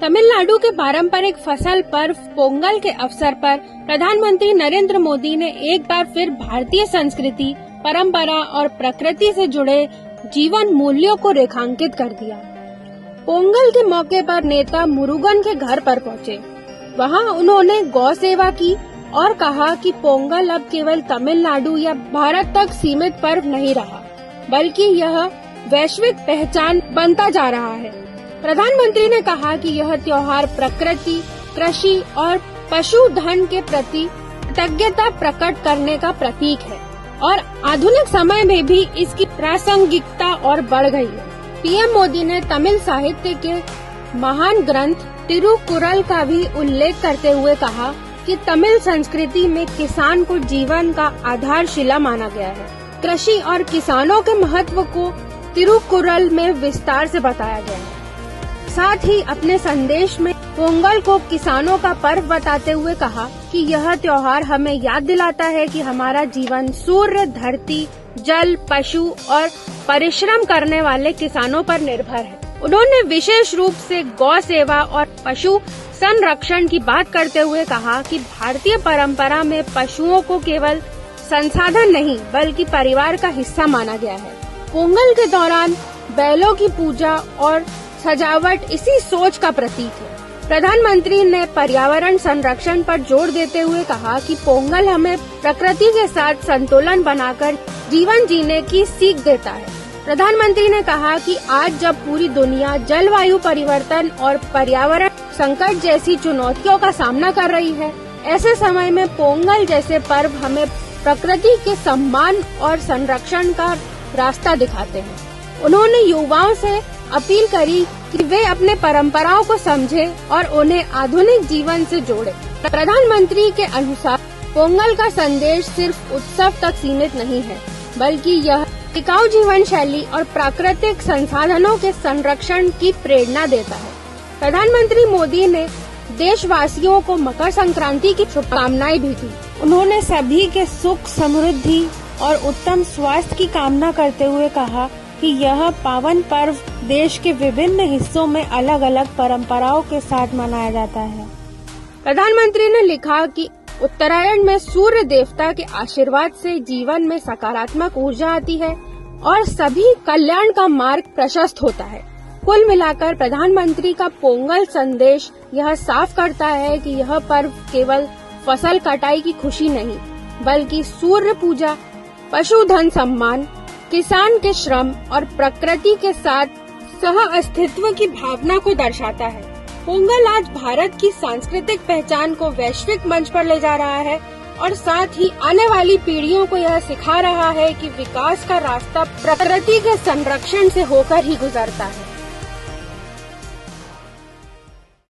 तमिलनाडु के पारंपरिक फसल पर्व पोंगल के अवसर पर प्रधानमंत्री नरेंद्र मोदी ने एक बार फिर भारतीय संस्कृति, परंपरा और प्रकृति से जुड़े जीवन मूल्यों को रेखांकित कर दिया। पोंगल के मौके पर नेता मुरुगन के घर पर पहुंचे। वहां उन्होंने गौ सेवा की और कहा कि पोंगल अब केवल तमिलनाडु या भारत तक सीमित पर्व नहीं रहा, बल्कि यह वैश्विक पहचान बनता जा रहा है। प्रधानमंत्री ने कहा कि यह त्योहार प्रकृति, कृषि और पशुधन के प्रति कृतज्ञता प्रकट करने का प्रतीक है और आधुनिक समय में भी इसकी प्रासंगिकता और बढ़ गई है। पीएम मोदी ने तमिल साहित्य के महान ग्रंथ तिरुकुरल का भी उल्लेख करते हुए कहा कि तमिल संस्कृति में किसान को जीवन का आधारशिला माना गया है। कृषि और किसानों के महत्व को तिरुकुरल में विस्तार से बताया गया है। साथ ही अपने संदेश में पोंगल को किसानों का पर्व बताते हुए कहा कि यह त्योहार हमें याद दिलाता है कि हमारा जीवन सूर्य, धरती, जल, पशु और परिश्रम करने वाले किसानों पर निर्भर है। उन्होंने विशेष रूप से गौ सेवा और पशु संरक्षण की बात करते हुए कहा कि भारतीय परंपरा में पशुओं को केवल संसाधन नहीं बल्कि परिवार का हिस्सा माना गया है। पोंगल के दौरान बैलों की पूजा और सजावट इसी सोच का प्रतीक है। प्रधानमंत्री ने पर्यावरण संरक्षण पर जोर देते हुए कहा कि पोंगल हमें प्रकृति के साथ संतुलन बनाकर जीवन जीने की सीख देता है। प्रधानमंत्री ने कहा कि आज जब पूरी दुनिया जलवायु परिवर्तन और पर्यावरण संकट जैसी चुनौतियों का सामना कर रही है, ऐसे समय में पोंगल जैसे पर्व हमें प्रकृति के सम्मान और संरक्षण का रास्ता दिखाते हैं। उन्होंने युवाओं से अपील करी कि वे अपने परंपराओं को समझें और उन्हें आधुनिक जीवन से जोड़ें। प्रधानमंत्री के अनुसार पोंगल का संदेश सिर्फ उत्सव तक सीमित नहीं है, बल्कि यह टिकाऊ जीवन शैली और प्राकृतिक संसाधनों के संरक्षण की प्रेरणा देता है। प्रधानमंत्री मोदी ने देशवासियों को मकर संक्रांति की शुभकामनाएं भी दी। उन्होंने सभी के सुख, समृद्धि और उत्तम स्वास्थ्य की कामना करते हुए कहा कि यह पावन पर्व देश के विभिन्न हिस्सों में अलग अलग परंपराओं के साथ मनाया जाता है। प्रधानमंत्री ने लिखा कि उत्तरायण में सूर्य देवता के आशीर्वाद से जीवन में सकारात्मक ऊर्जा आती है और सभी कल्याण का मार्ग प्रशस्त होता है। कुल मिलाकर प्रधानमंत्री का पोंगल संदेश यह साफ करता है कि यह पर्व केवल फसल कटाई की खुशी नहीं, बल्कि सूर्य पूजा, पशुधन सम्मान, किसान के श्रम और प्रकृति के साथ सह अस्तित्व की भावना को दर्शाता है। पोंगल आज भारत की सांस्कृतिक पहचान को वैश्विक मंच पर ले जा रहा है और साथ ही आने वाली पीढ़ियों को यह सिखा रहा है कि विकास का रास्ता प्रकृति के संरक्षण से होकर ही गुजरता है।